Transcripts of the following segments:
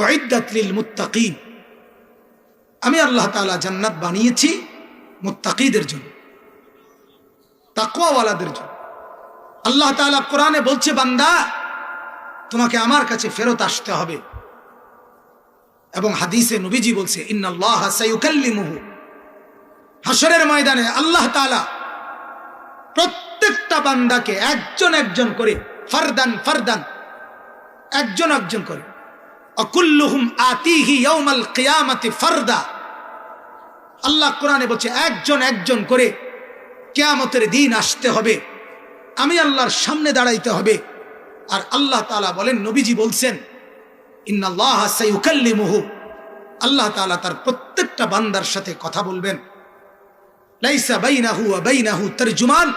উইদ্দাত লিল মুত্তাকিন, আমি আল্লাহ তাআলা জান্নাত বানিয়েছি মুত্তাকিদের জন্য, তাকওয়াওয়ালাদের জন্য। আল্লাহ তাআলা কোরআনে বলছে, বান্দা তোমাকে আমার কাছে ফেরত আসতে হবে। এবং হাদিসে নবীজি বলছে, ইন্নাল্লাহা সায়ুকাল্লিমুহু, হাসরের ময়দানে আল্লাহ তাআলা প্রত্যেকটা বান্দাকে একজন একজন করে, ফারদান ফারদান, একজন একজন করে, অকুল্লুহুম আতিহি ইয়াউমাল কিয়ামাতি ফারদা। আল্লাহ কোরআনে বলছে একজন একজন করে কিয়ামতের দিন আসতে হবে, আমি আল্লাহর সামনে দাঁড়াইতে হবে। আর আল্লাহ তাআলা বলেন, নবীজি বলছেন, ইন্নাল্লাহা সায়ুকাল্লিমুহু, আল্লাহ তাআলা তার প্রত্যেকটা বান্দার সাথে কথা বলবেন। লাইসা বাইনাহু ওয়া বাইনাহু তারজুমান,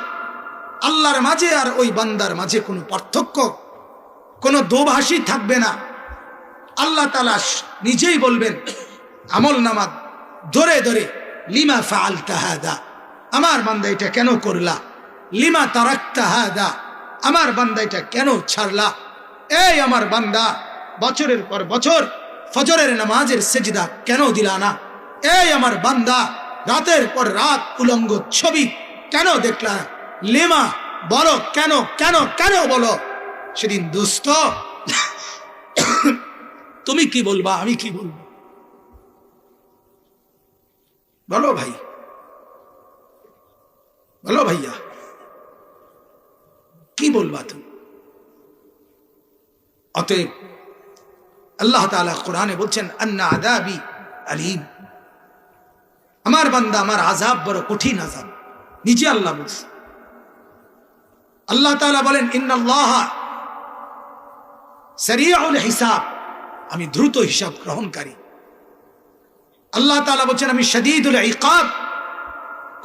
আল্লাহর মাঝে আর ওই বান্দার মাঝে কোনো পার্থক্য, কোনো দোভাষী থাকবে না। আল্লাহ তাআলা নিজেই বলবেন আমল নামা ধরে ধরে, লিমা ফাআলতা হাদা, আমার বান্দা এটা কেন করলা, লিমা তারাকতা হাদা, আমার বান্দা এটা কেন ছাড়লা, এই আমার বান্দা বছরের পর বছর ফজরের নামাজের সেজদা কেন দিলা না, এই আমার বান্দা রাতের পর রাত উলঙ্গ ছবি কেন দেখলা, লিমা, বলো কেন কেন কেন বলো। সেদিন দোস্ত তুমি কি বলবা, আমি কি বলবো, বলো ভাই, বলো ভাইয়া, কি বলবা তুমি। অতএব আল্লাহ তাআলা কোরআনে বলছেন, আন্না আযাবি আলীম, আমার বান্দা আমার আযাব বড় কঠিন আযাব, নিজে আল্লাহ বলছে। আল্লাহ তাআলা বলেন, ইন্নাল্লাহা সারিউল হিসাব, আমি দ্রুত হিসাব গ্রহণকারী। আল্লাহ তাআলা বলছেন, আমি শাদীদুল ইকাব,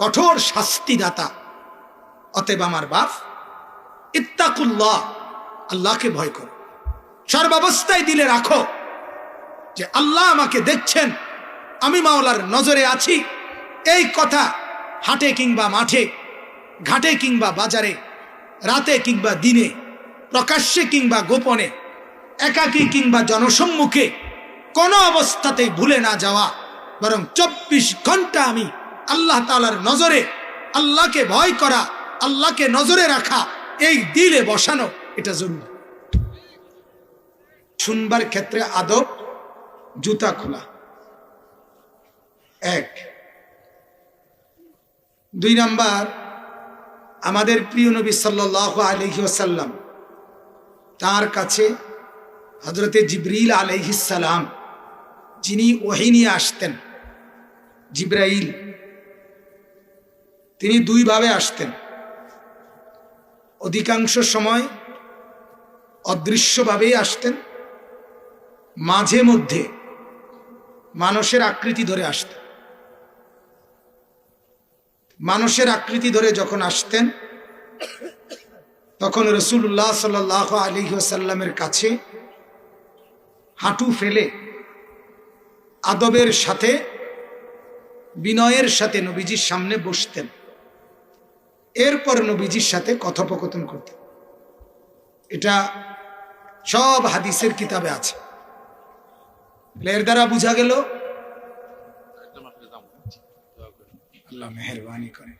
কঠোর শাস্তিদাতা। অতএব আমার বাপ, ইত্তাকুল্লাহ, আল্লাহকে ভয় করো, সর্বাবস্থায় দিলে রাখো যে আল্লাহ আমাকে দেখছেন, আমি মাওলার নজরে আছি। এই কথা হাটে কিংবা মাঠে, ঘাটে কিংবা বাজারে, রাতে কিংবা দিনে, প্রকাশ্যে কিংবা গোপনে, একাকী কিংবা জনসম্মুখে, কোনো অবস্থাতেই ভুলে না যাওয়া, বরং 24 ঘন্টা আমি আল্লাহ তাআলার নজরে, আল্লাহকে ভয় করা, আল্লাহকে নজরে রাখা, এই দিলে বসানো, এটা জরুরি। শুনবার ক্ষেত্রে আদব, জুতা খোলা, 1। 2 নাম্বার, আমাদের প্রিয় নবী সাল্লাল্লাহু আলাইহি ওয়াসাল্লাম, তার কাছে হযরতে জিবরিল আলাইহিস সালাম, যিনি ওহী নিয়ে আসতেন, জিবরাইল, তিনি 2 ভাবে আসতেন। অধিকাংশ সময় অদৃশ্যভাবেই আসতেন, মাঝে মধ্যে মানুষের আকৃতি ধরে আসতেন। মানুষের আকৃতি ধরে যখন আসতেন, তখন রাসূলুল্লাহ সাল্লাল্লাহু আলাইহি ওয়াসাল্লামের কাছে হাঁটু ফেলে আদবের সাথে, বিনয়ের সাথে নবীজির সামনে বসতেন। এরপর নবীজির সাথে কথোপকথন করতেন। এটা সব হাদিসের কিতাবে আছে। এর দ্বারা বোঝা গেল, আল্লাহ মেহেরবানি করে,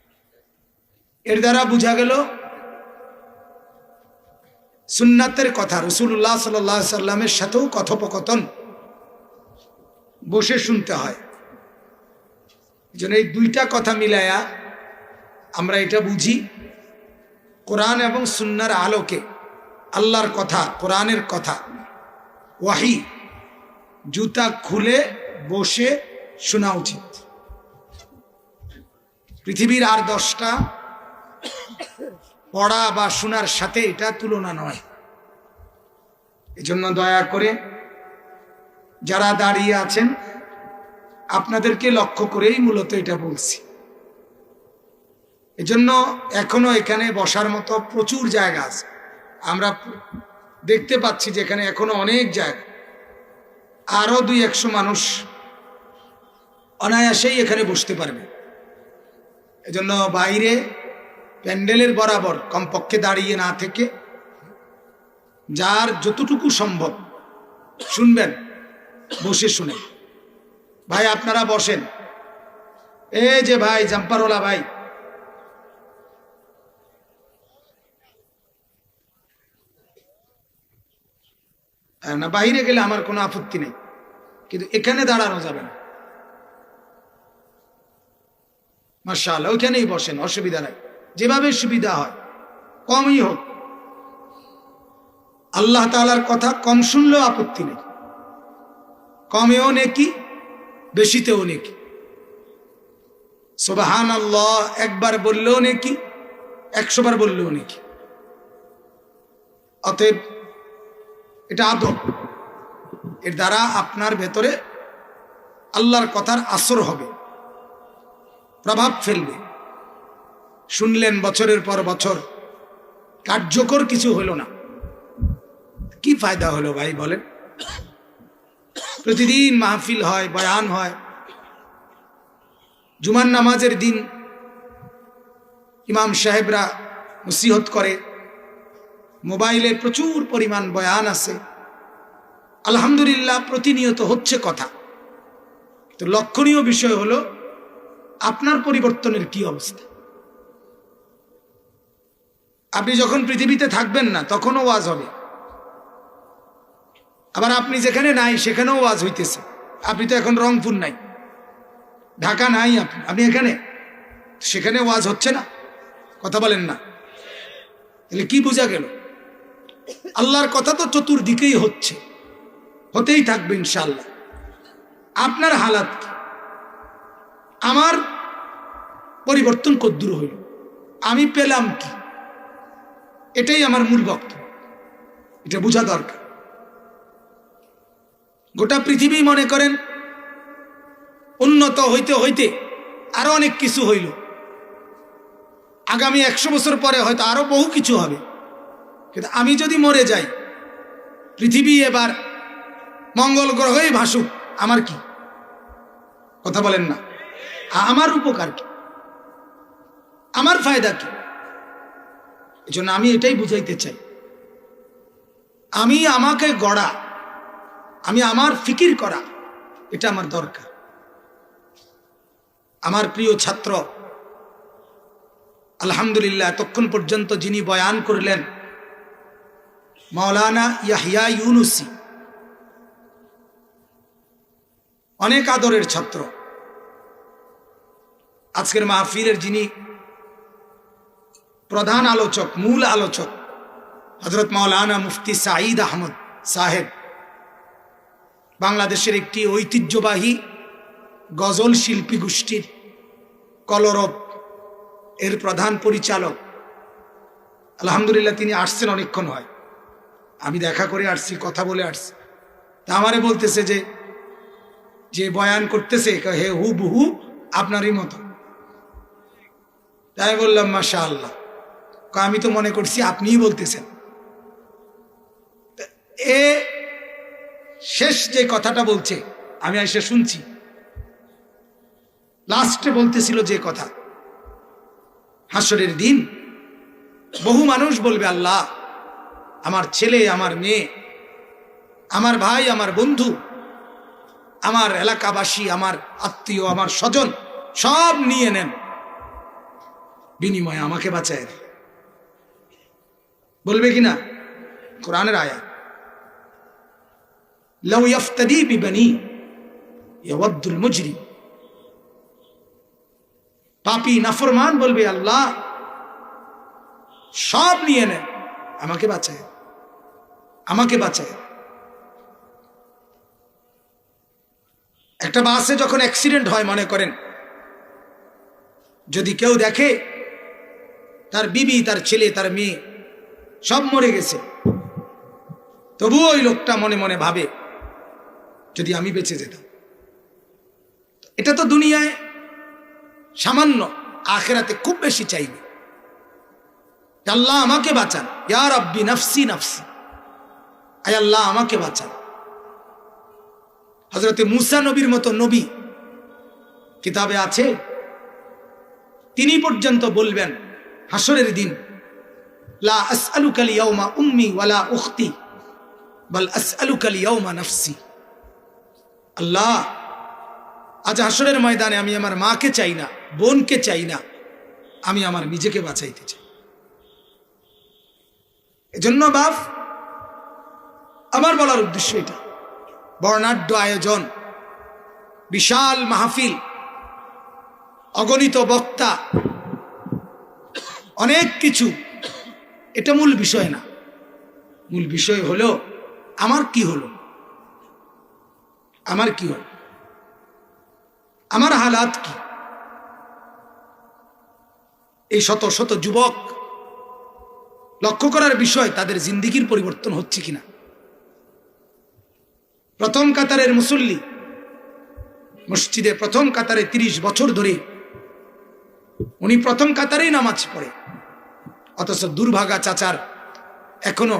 এর দ্বারা বোঝা গেল সুন্নাতের কথা। রাসূলুল্লাহ সাল্লাল্লাহু আলাইহি সাল্লামের সাথেও কথোপকথন বসে শুনতে হয়। এজন্য এই 2টা কথা মিলায়া আমরা এটা বুঝি, কোরআন এবং সুন্নাহর আলোকে আল্লাহর কথা, কোরআনের কথা, ওয়াহি, জুতা খুলে বসে শোনা উচিত। পৃথিবীর আর 10টা পড়া বা শোনার সাথে এটা তুলনা নয়। এজন্য দয়া করে যারা দাঁড়িয়ে আছেন, আপনাদেরকে লক্ষ্য করেই মূলত এটা বলছি। এজন্য এখনো এখানে বসার মতো প্রচুর জায়গা আছে। আমরা দেখতে পাচ্ছি যে এখানে এখনো অনেক জায়গা, আরো 200 মানুষ অনায়াসেই এখানে বসতে পারবে। এজন্য বাইরে প্যান্ডেলের বরাবর কমপক্ষে দাঁড়িয়ে না থেকে, যার যতটুকু সম্ভব শুনবেন, বসে শুনে। ভাই আপনারা বসেন। এই যে ভাই জাম্পারওয়ালা ভাই, না বাইরে গেলে আমার কোনো আপত্তি নেই, কিন্তু এখানে দাঁড়ানো যাবে না। মাশাআল্লাহ, ওইখানেই বসেন, অসুবিধা নাই, যেভাবে সুবিধা হয়, কমই হোক। আল্লাহ তাআলার কথা কম শুনলেও আপত্তি নেই, কমেও নেকি, বেশিতেও নেকি। সুবহানাল্লাহ একবার বললেও নেকি, 100 বার বললেও নেকি। অতএব এটা আদব, এর দ্বারা আপনার ভেতরে আল্লাহর কথার আসর হবে, প্রভাব ফেলবে। শুনলেন বছরের পর বছর, কার্যকর কিছু হলো না, কি ফায়দা হলো ভাই বলেন? প্রতিদিন মাহফিল হয়, বয়ান হয়, জুমার নামাজের দিন ইমাম সাহেবরা নসিহত করে, মোবাইলে প্রচুর পরিমাণ বয়ান আছে, আলহামদুলিল্লাহ প্রতিনিয়ত হচ্ছে কথা। তো লক্ষণীয় বিষয় হলো আপনার পরিবর্তনের কি অবস্থা। আপনি যখন পৃথিবীতে থাকবেন না তখনও ওয়াজ হবে, আবার আপনি যেখানে নাই সেখানেও ওয়াজ হইতেছে। আপনি তো এখন রংপুর নাই, ঢাকা নাই, আপনি এখানে, সেখানে ওয়াজ হচ্ছে না, কথা বলেন না। তাহলে কি বোঝা গেল? আল্লাহর কথা তো চতুর্দিকেই হচ্ছে, হতেই থাকবে ইনশাআল্লাহ। আপনার হালাত কি? আমার পরিবর্তন কদ্দূর হইল, আমি পেলাম কি? এটাই আমার মূল বক্তব্য, এটা বোঝা দরকার। গোটা পৃথিবী মনে করেন উন্নত হইতে হইতে আরো অনেক কিছু হইল, আগামী 100 বছর পরে হয়তো আরো বহু কিছু হবে। কিন্তু আমি যদি মরে যাই, পৃথিবী এবার মঙ্গল গ্রহেই ভাসুক, আমার কি? কথা বলেন না। আমার উপকার কি? আমার ফায়দা কি? এজন্য আমি এটাই বুঝাইতে চাই, আমি আমাকে গড়া, আমি আমার ফিকির করা, এটা আমার দরকার। আমার প্রিয় ছাত্র আলহামদুলিল্লাহ এতক্ষণ পর্যন্ত যিনি বয়ান করলেন, মাওলানা ইয়াহিয়া ইউনুসী, অনেক আদরের ছাত্র। আজকের মাহফিলের যিনি প্রধান আলোচক, মূল আলোচক, হযরত মাওলানা মুফতি সাঈদ আহমদ সাহেব, বাংলাদেশের একটি ঐতিহ্যবাহী গজল শিল্পী গোষ্ঠীর কলরব এর প্রধান পরিচালক। আলহামদুলিল্লাহ তিনি আসছেন অনেকক্ষণ হয়, আমি দেখা করে আসছি, কথা বলে আসছি। তা আমারে বলতেছে যে বয়ান করতেছে হে হুবহু আপনারই মতো। তাই বললাম মাশাআল্লাহ। আমি তো মনে করছি আপনিই বলতেছেন। এ শেষ যে কথাটা বলছে আমি এসে শুনছি, লাস্টে বলতেছিল যে কথা, হাসরের দিন বহু মানুষ বলবে, আল্লাহ আমার ছেলে, আমার মেয়ে, আমার ভাই, আমার বন্ধু, আমার এলাকাবাসী, আমার আত্মীয়, আমার স্বজন সব নিয়ে নেন, বিনিময়ে আমাকে বাঁচায়। বলবে কিনা? কোরআনের আয়াত, লাউ ইফতাদি বিবানি ইয়াওয়াদুল মুজরিম। পাপী নাফরমান বলবে, আল্লাহ সব নিয়ে নেন, আমাকে বাঁচায়, আমাকে বাঁচায়। একটা বাসে যখন অ্যাক্সিডেন্ট হয়, মনে করেন যদি কেউ দেখে তার বিবি, তার ছেলে, তার মেয়ে সব মরে গেছে, তবুও ওই লোকটা মনে মনে ভাবে যদি আমি বেঁচে যেতাম। এটা তো দুনিয়ায় সামান্য, আখিরাতে খুব বেশি চাইবে। আল্লাহ আমাকে বাঁচান, ইয়া রাব্বি নাফসি নাফসি, আয় আল্লাহ আমাকে বাঁচান। হযরতে মূসা নবীর মতো নবী কিতাবে আছে, তিনি পর্যন্ত বলবেন হাসরের দিন, লা আসআলুকা আল-ইয়াওমা উম্মি ওয়ালা উখতি বাল আসআলুকা আল-ইয়াওমা নাফসি। আল্লাহ, আজ হাসরের ময়দানে আমি আমার মাকে চাই না, বোনকে চাই না, আমি আমার নিজেকে বাঁচাইতে চাই। এজন্য বাপ, আমার বলার উদ্দেশ্য এটা, বর্ণাঢ্য আয়োজন, বিশাল মাহফিল, অগণিত বক্তা, অনেক কিছু, এটা মূল বিষয় না। মূল বিষয় হলো আমার কি হলো, আমার কি হলো, আমার হালাত কি। এই শত শত যুবক, লক্ষ্য করার বিষয় তাদের জিন্দেগির পরিবর্তন হচ্ছে কিনা। প্রথম কাতারের মুসল্লি, মসজিদে প্রথম কাতারে 30 বছর ধরে উনি প্রথম কাতারেই নামাজ পড়ে, অথচ দুর্ভাগা চাচার এখনো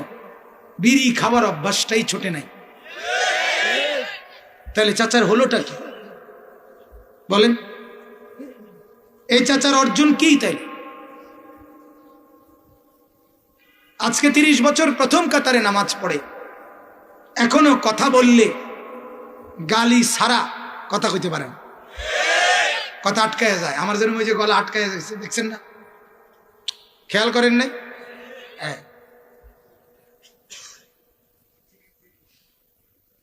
বিড়ি খাবার অভ্যাসটাই ছোটে নাই। তাহলে চাচার হলোটা কি বলেন? এই চাচার অর্জন কি? তাই আজকে 30 বছর প্রথম কাতারে নামাজ পড়ে, এখনো কথা বললে গালি ছাড়া কথা কইতে পারে না, কথা আটকায় যায়। আমার যেন ওই যে গলা আটকায় যাচ্ছে, দেখছেন না? খেয়াল করেন নাই?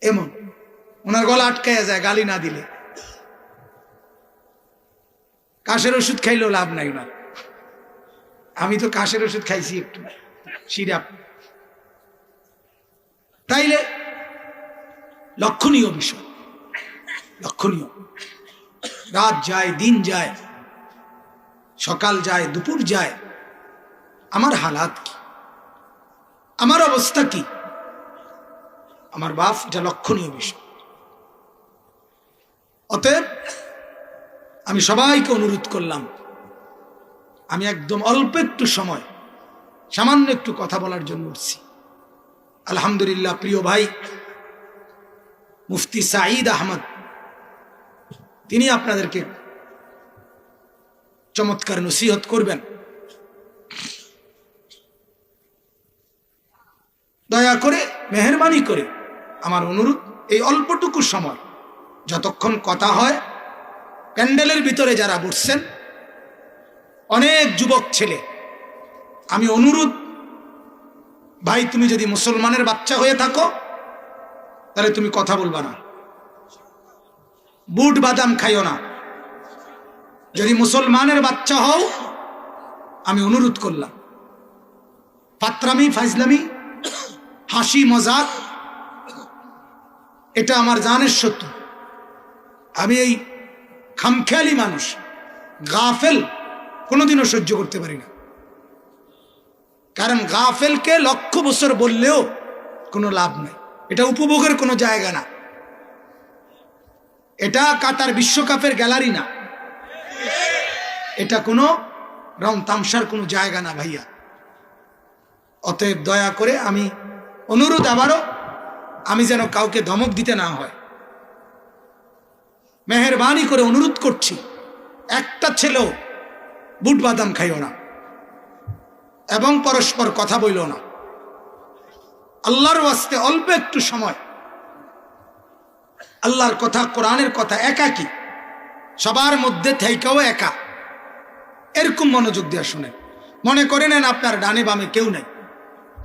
এমন ওনার গলা আটকায় যায় গালি না দিলে। কাশের ওষুধ খাইলেও লাভ নাই ওনার। আমি তো কাশের ওষুধ খাইছি একটু, সিরাপ। তাইলে লক্ষণীয় বিষয়, লক্ষণীয়। রাত যায়, দিন যায়, সকাল যায়, দুপুর যায়, আমার হালাত কি, আমার অবস্থা কি, আমার বাপ, এটা লক্ষণীয় বিষয়। অতএব আমি সবাইকে অনুরোধ করলাম, আমি একদম অল্প একটু সময়, সামান্য একটু কথা বলার জন্য উঠছি। আলহামদুলিল্লাহ, প্রিয় ভাই মুফতি সাঈদ আহমদ, তিনি আপনাদেরকে চমৎকার নসিহত করবেন। দয়া করে, মেহেরবানি করে আমার অনুরোধ, এই অল্পটুকু সময়, যতক্ষণ কথা হয়, প্যান্ডেলের ভিতরে যারা বসছেন অনেক যুবক ছেলে, আমি অনুরোধ, ভাই তুমি যদি মুসলমানের বাচ্চা হয়ে থাকো তাহলে তুমি কথা বলবা না, বুট বাদাম খাইও না। যদি মুসলমানের বাচ্চা হও, আমি অনুরোধ করলাম, ফাতরামি, ফাইজলামি, হাসি মজাক, এটা আমার জানের শত্রু। আমি এই খামখেয়ালি মানুষ, গাফেল কোনোদিনও সহ্য করতে পারি না। কারণ গাফেলকে 1,00,000 বছর বললেও কোনো লাভ নেই, এটা উপভোগের কোনো জায়গা না, এটা কাতার বিশ্বকাপের গ্যালারি না, এটা কোনো রং তামসার কোনো জায়গা না ভাইয়া। অতএব দয়া করে আমি অনুরোধ, আবারও আমি যেন কাউকে ধমক দিতে না হয়, মেহেরবানি করে অনুরোধ করছি, একটা ছেলেও বুট বাদাম খাইও না এবং পরস্পর কথা বইল না। আল্লাহর ওয়াস্তে অল্প একটু সময় আল্লাহর কথা, কোরআনের কথা, একাকী, সবার মধ্যে থেকেও একা, এরকম মনোযোগ দিয়ে শুনেন। মনে করে নেন আপনার ডানে বামে কেউ নেই,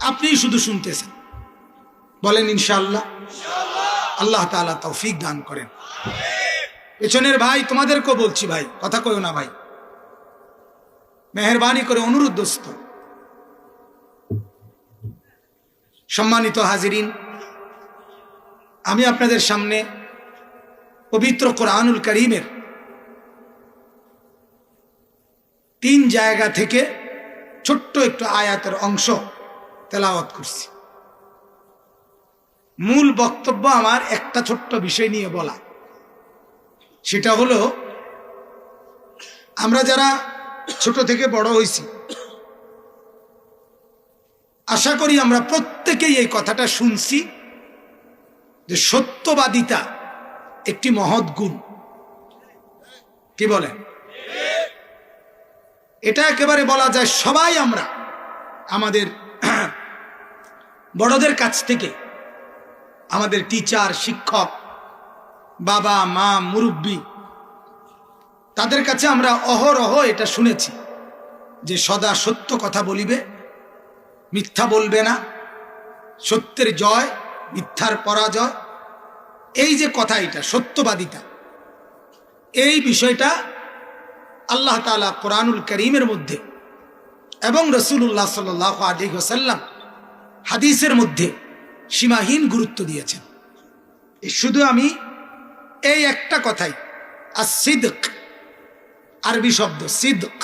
আপনি শুধু শুনতেছেন। বলেন ইনশাআল্লাহ। আল্লাহ তাআলা তৌফিক দান করেন। পেছনের ভাই, তোমাদেরকেও বলছি ভাই, কথা কইও না ভাই, মেহেরবানি করে অনুরোধ দোস্ত। সম্মানিত হাজিরিন, আমি আপনাদের সামনে পবিত্র কোরআনুল কারীমের 3 জায়গা থেকে ছোট্ট একটু আয়াতের অংশ তেলাওয়াত করছি। মূল বক্তব্য আমার একটা ছোট্ট বিষয় নিয়ে বলা, সেটা হলো, আমরা যারা ছোট থেকে বড় হয়েছি, আশা করি আমরা প্রত্যেকেই এই কথাটা শুনছি যে সত্যবাদিতা একটি মহৎ গুণ। কি বলেন? এটা একেবারে বলা যায় সবাই আমরা আমাদের বড়দের কাছ থেকে, আমাদের টিচার, শিক্ষক, বাবা মা মুরব্বী, তাদের কাছে আমরা অহরহ এটা শুনেছি যে সদা সত্য কথা বলিবে, মিথ্যা বলবে না, সত্যের জয় মিথ্যার পরাজয়। এই যে কথা, এটা সত্যবাদিতা, এই বিষয়টা আল্লাহ তাআলা কোরআনুল কারীমের মধ্যে এবং রাসূলুল্লাহ সাল্লাল্লাহু আলাইহি ওয়াসাল্লাম হাদিসের মধ্যে সীমাহীন গুরুত্ব দিয়েছেন। শুধু আমি এই একটা কথাই, as-sidq আরবি শব্দ সিদক,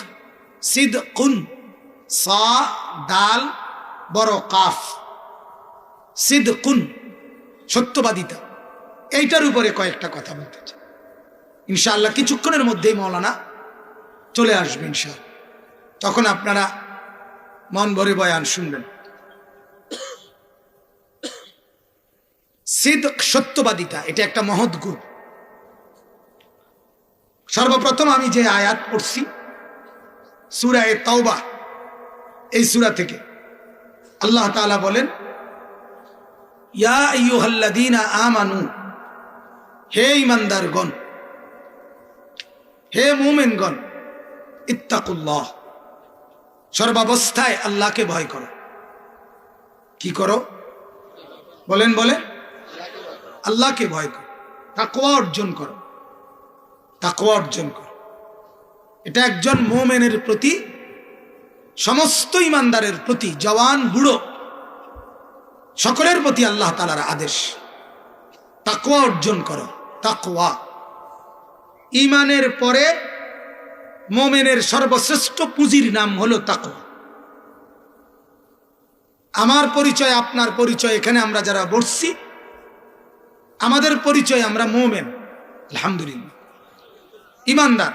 সিদকুন, সা দাল বড় কাফ, সিদকুন সত্যবাদিতা, এইটার উপরে কয়েকটা কথা বলতে চাই। ইনশাআল্লাহ কিছুক্ষণের মধ্যেই মৌলানা চলে আসবে ইনশাআল্লাহ, তখন আপনারা মন ভরে বয়ান শুনবেন। সিদক সত্যবাদিতা, এটা একটা মহৎ গুণ। সর্বপ্রথম আমি যে আয়াত পড়ছি সূরা তাওবা, এই সূরা থেকে আল্লাহ তাআলা বলেন, ইয়া আইয়ুহাল্লাযীনা আমানু, হে ঈমানদারগণ, হে মুমিনগণ, ইত্তাকুল্লাহ, সর্বাবস্থায় আল্লাহকে ভয় করো। কি করো? বলেন বলেন, আল্লাহকে ভয় করো, তাকওয়া অর্জন করো, তাকওয়া অর্জন করো। এটা একজন মুমিনের প্রতি, সমস্ত ঈমানদারের প্রতি, জওয়ান বুড়ো সকলের প্রতি আল্লাহ তাআলার আদেশ, তাকওয়া অর্জন করো। তাকওয়া ঈমানের পরে মুমিনের সর্বশ্রেষ্ঠ পুঁজির নাম হলো তাকওয়া। আমার পরিচয়, আপনার পরিচয়, এখানে আমরা যারা বসছি আমাদের পরিচয় আমরা মুমিন, আলহামদুলিল্লাহ, ঈমানদার।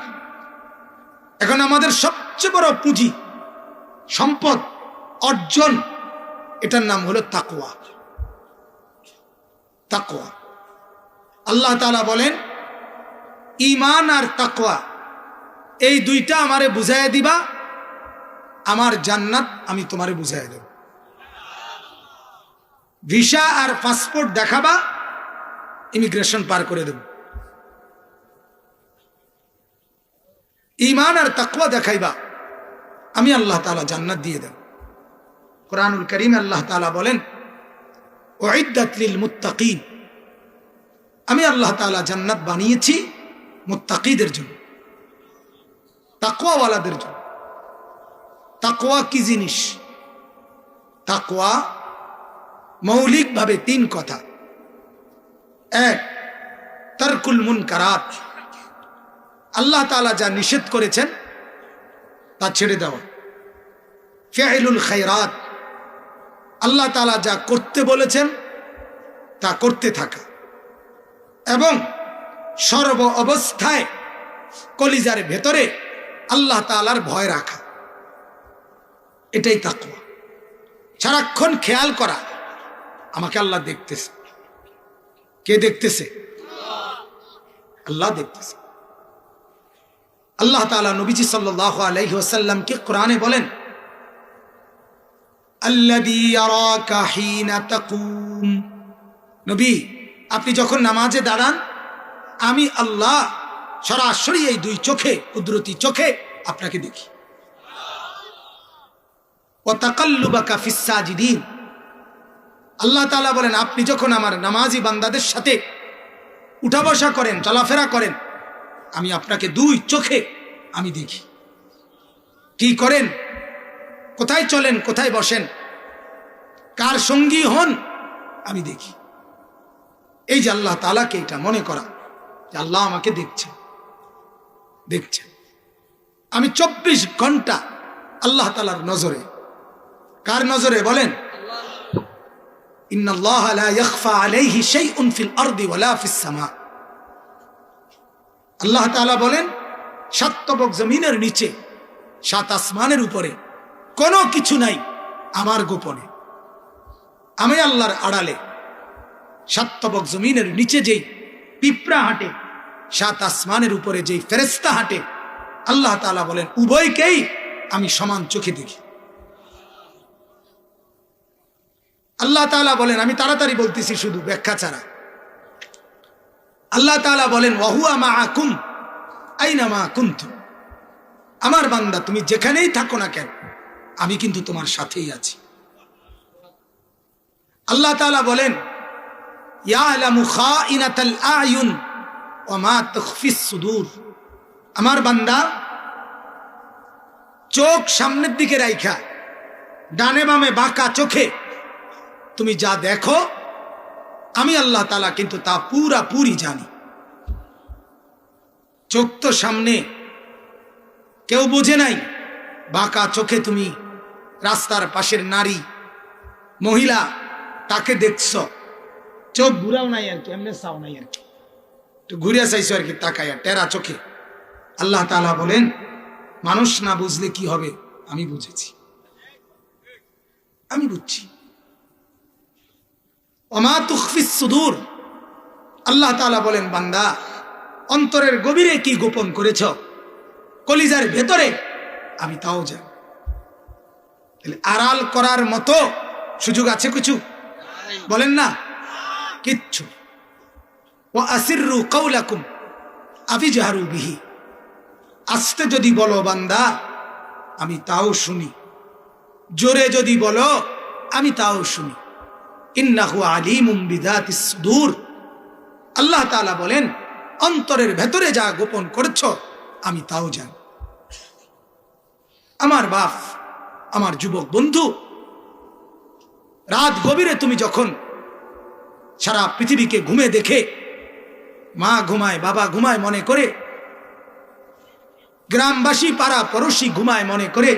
এখন আমাদের সবচেয়ে বড় পুঁজি, সম্পদ, অর্জন, এটার নাম হলো তাকওয়া। তাকওয়া, আল্লাহ তাআলা বলেন, ঈমান আর তাকওয়া এই দুইটা আমারে বুঝাইয়া দিবা, আমার জান্নাত আমি তোমারে বুঝাইয়া দেব। ভিসা আর পাসপোর্ট দেখাবা, ইমিগ্রেশন পার করে দেব। ঈমান আর তাকওয়া দেখাইবা, আমি আল্লাহ তাআলা জান্নাত দিয়ে দেব। কোরআনুল কারীমে আল্লাহ তাআলা বলেন, উইদ্দাত লিল মুত্তাকিন, আমি আল্লাহ তাআলা জান্নাত বানিয়েছি মুত্তাকিদের জন্য, তাকওয়াওয়ালাদের জন্য। তাকওয়া কি জিনিস? তাকওয়া মৌলিকভাবে তিন কথা। এক, তারকুল মুনকারাত, আল্লাহ তাআলা যা নিষেধ করেছেন তা ছেড়ে দেওয়া। ফিআলুল খায়রাত, আল্লাহ তাআলা যা করতে বলেছেন তা করতে থাকা। এবং সর্ব অবস্থায় কলিজার ভেতরে আল্লাহ তাআলার ভয় রাখা, এটাই তাকওয়া। সারাক্ষণ খেয়াল করা, আমাকে আল্লাহ দেখতেছে। কে দেখতেছে? আল্লাহ দেখতেছে। আল্লাহ তাআলা নবীজি সাল্লাল্লাহু আলাইহি ওয়াসাল্লামকে কোরআনে বলেন, আল্লাযী ইয়ারাকা হিনা তাকুম, নবী আপনি যখন নামাজে দাঁড়ান, আমি আল্লাহ সরাসরি এই দুই চোখে, কুদরতি চোখে আপনাকে দেখি। ওয়া তাকাল্লুবাকা ফিস সাজিদিন, আল্লাহ তাআলা বলেন, আপনি যখন আমার নামাজি বান্দাদের সাথে উঠা বসা করেন, চলাফেরা করেন, আমি আপনাকে দুই চোখে আমি দেখি। কি করেন, কোথায় চলেন, কোথায় বসেন, কার সঙ্গী হন, আমি দেখি। এই যে আল্লাহ তাআলাকে এটা মনে করা যে আল্লাহ আমাকে দেখছেন, দেখছেন। আমি 24 ঘন্টা আল্লাহ তাআলার নজরে। কার নজরে বলেন? ইন্নাল্লাহা লা ইয়াখফা আলাইহি শাইউন ফিল আরদি ওয়ালা ফিস সামা। আল্লাহ তাআলা বলেন, সাত তবক জমিনের নিচে, সাত আসমানের উপরে কোনো কিছু নাই আমার গোপনে। আমি আল্লাহর আড়ালে, সাত তবক জমিনের নিচে যেই পিঁপড়া হাঁটে, সাত আসমানের উপরে যেই ফেরেশতা হাঁটে, আল্লাহ তাআলা বলেন উভয়কেই আমি সমান চোখে দেখি। আল্লাহ তাআলা বলেন, আমি তাড়াতাড়ি বলতেছি শুধু ব্যাখ্যা ছাড়া, আল্লাহ তাআলা বলেন ওয়াহুয়া মাআকুম আইনা মা কুনতুম, আমার বান্দা তুমি যেখানেই থাকো না কেন আমি কিন্তু তোমার সাথেই আছি। আল্লাহ তাআলা বলেন ইয়ালামু খাইনাতাল আয়ুন ওয়া মা তুখফিস সুদূর, আমার বান্দা চোখ সামনের দিকে রাইখা ডানে বামে বাঁকা চোখে তুমি যা দেখো আমি আল্লাহ তাআলা কিন্তু তা পুরাপুরি জানি। চোখ তো সামনে, কেউ বোঝে নাই, বাঁকা চোখে তুমি রাস্তার পাশের নারী মহিলা তাকে দেখছ, চোখ ঘুরাও নাই আর কি, এমনি চাও নাই আর কি, একটু ঘুরিয়া চাইছো আর কি, তাকাইয়া টেরা চোখে। আল্লাহ তাআলা বলেন মানুষ না বুঝলে কি হবে, আমি বুঝেছি, আমি বুঝছি। ওমা তুখফিস সুদূর, আল্লাহ তাআলা বলেন বান্দা অন্তরের গভীরে কি গোপন করেছ, কলিজার ভেতরে আমি তাও জানি। তাহলে আড়াল করার মতো সুযোগ আছে কিছু? বলেন না, কিচ্ছু। ওয়া আসিররু কাওলাকুম আফিজহারু বিহি, আস্তে যদি বলো বান্দা আমি তাও শুনি, জোরে যদি বলো আমি তাও শুনি। ইন্নাহু আলিমুম বিযাতিস সুদূর, আল্লাহ তাআলা বলেন অন্তরের ভেতরে যা গোপন করছো আমি তাও জানি। আমার বাপ, আমার যুবক বন্ধু, রাত গভীরে তুমি যখন সারা পৃথিবীকে ঘুমে দেখে, মা ঘুমায় বাবা ঘুমায় মনে করে, গ্রামবাসী পাড়া পড়োশি ঘুমায় মনে করে,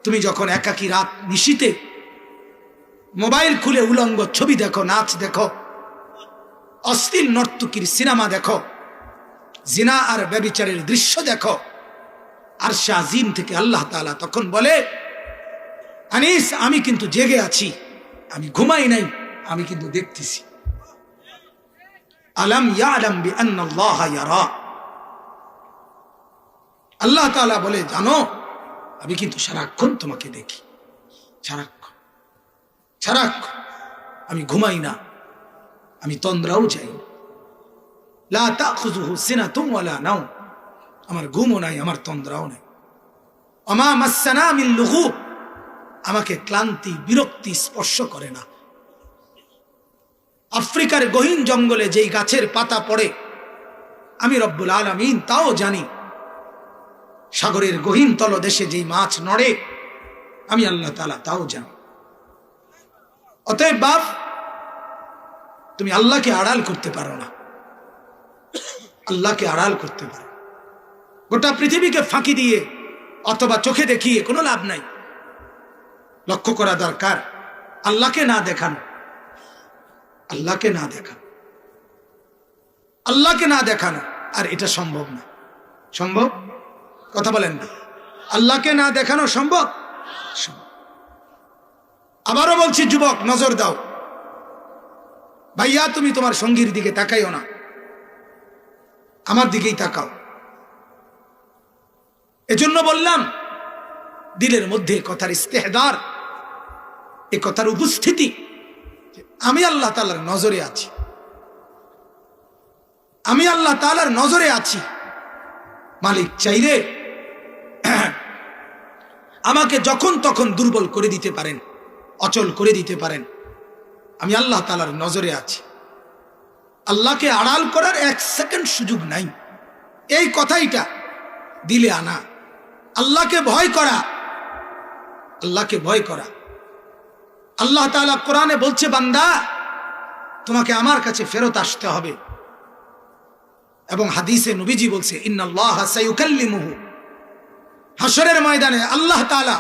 তুমি যখন একাকী রাত নিশীতে মোবাইল খুলে উলঙ্গ ছবি দেখো, নাচ দেখো, অশ্লীল নর্তকীর সিনেমা দেখো, জিনা আর ব্যভিচারের দৃশ্য দেখো, আরশে আজিম থেকে আল্লাহ তাআলা তখন বলে আনিস আমি কিন্তু জেগে আছি, আমি ঘুমাই নাই, আমি কিন্তু দেখতেছি। আলাম ইয়ালাম বিআন্নাল্লাহ ইয়ারা, আল্লাহ তাআলা বলে জানো আমি কিন্তু সারাক্ষণ তোমাকে দেখি, সারাক্ষণ সারাক্ষণ, আমি ঘুমাই না, আমি তন্দ্রাও যাই না। লা তাখুযুহু সিনাতুম ওয়ালা নাওম, আমার ঘুমও নাই, আমার তন্দ্রাও নাই। আমা মাসসানা মিন লুগুব, আমাকে ক্লান্তি বিরক্তি স্পর্শ করে না। আফ্রিকার গহীন জঙ্গলে যেই গাছের পাতা পড়ে আমি রব্বুল আলামিন তাও জানি। সাগরের গহীন তলদেশে যেই মাছ নড়ে আমি আল্লাহ তাআলা তাও জানি। অতএব বাপ, তুমি আল্লাহকে আড়াল করতে পারো না, আল্লাহকে আড়াল করতে পারো। গোটা পৃথিবীকে ফাঁকি দিয়ে অথবা চোখে দেখিয়ে কোনো লাভ নাই। লক্ষ্য করা দরকার আল্লাহকে না দেখানো, আল্লাহকে না দেখানো, আল্লাহকে না দেখানো। আর এটা সম্ভব না। সম্ভব? কথা বলেন না। আল্লাহকে না দেখানো সম্ভব? আবারও বলছি যুবক নজর দাও, ভাইয়া তুমি তোমার সঙ্গীর দিকে তাকাইও না, আমার দিকেই তাকাও। এজন্য বললাম দিলের মধ্যে কথার ইস্তেহদার, এ কথার উপস্থিতি, আমি আল্লাহ তাআলার নজরে আছি, আমি আল্লাহ তাআলার নজরে আছি। মালিক চাইলে আমাকে যখন তখন দুর্বল করে দিতে পারেন, অচল করে দিতে পারেন। আমি আল্লাহ তাআলার নজরে আছি। আল্লাহকে আড়াল করার এক সেকেন্ড সুযোগ নাই। এই কথাইটা দিলে আনা, আল্লাহকে ভয় করা, আল্লাহকে ভয় করা। আল্লাহ তাআলা কোরআনে বলছে বান্দা তোমাকে আমার কাছে ফেরত আসতে হবে, এবং হাদিসে নবীজি বলছে ইন্নাল্লাহা সায়ুকাল্লিমুহু, হাসরের ময়দানে আল্লাহ তাআলা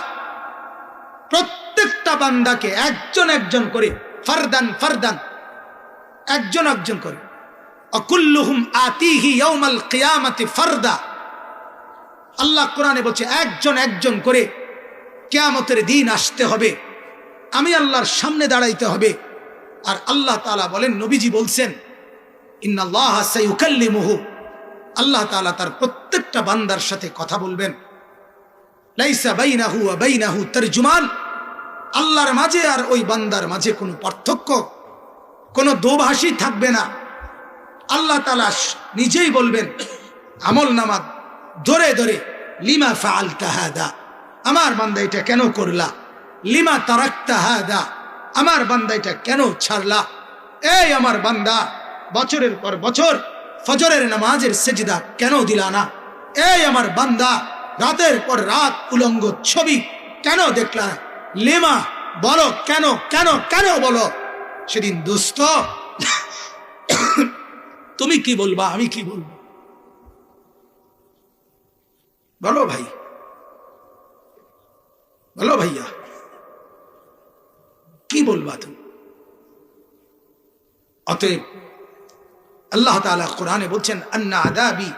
প্রত্যেকটা বান্দাকে একজন একজন করে, ফারদান ফারদান, একজন একজন করে, অকুল্লুহুম আতিহি ইয়াউমাল কিয়ামাতি ফারদা। আল্লাহ কোরআনে বলছে একজন একজন করে কিয়ামতের দিন আসতে হবে, আমি আল্লাহর সামনে দাঁড়াইতে হবে। আর আল্লাহ তাআলা বলেন, নবীজি বলছেন ইন্নাল্লাহা সায়ুকাল্লিমুহু, আল্লাহ তাআলা তার প্রত্যেকটা বান্দার সাথে কথা বলবেন। লাইসা বাইনাহু ওয়া বাইনাহু তারজুমান, আল্লাহর মাঝে আর ওই বান্দার মাঝে কোনো পার্থক্য, কোনো দোভাষী থাকবে না। আল্লাহ তাআলা নিজেই বলবেন আমল নামা ধরে ধরে, লিমা ফাআলতা হাদা, আমার বান্দা এটা কেন করলা? লিমা তারাকতা হাদা, আমার বান্দা এটা কেন ছাড়লা? এই আমার বান্দা, বছরের পর বছর ফজরের নামাজের সেজদা কেন দিলা না? এই আমার বান্দা, রাতের পর রাত উলঙ্গ ছবি কেন দেখলা না? লিমা, বলো কেন কেন কেন বলো। সেদিন দোস্ত তুমি কি বলবা, আমি কি বলবো? বলো ভাই, বলো ভাইয়া, কি বলবা তুমি? অতএব আল্লাহ তাআলা কোরআনে বলছেন, আন্না আযাবি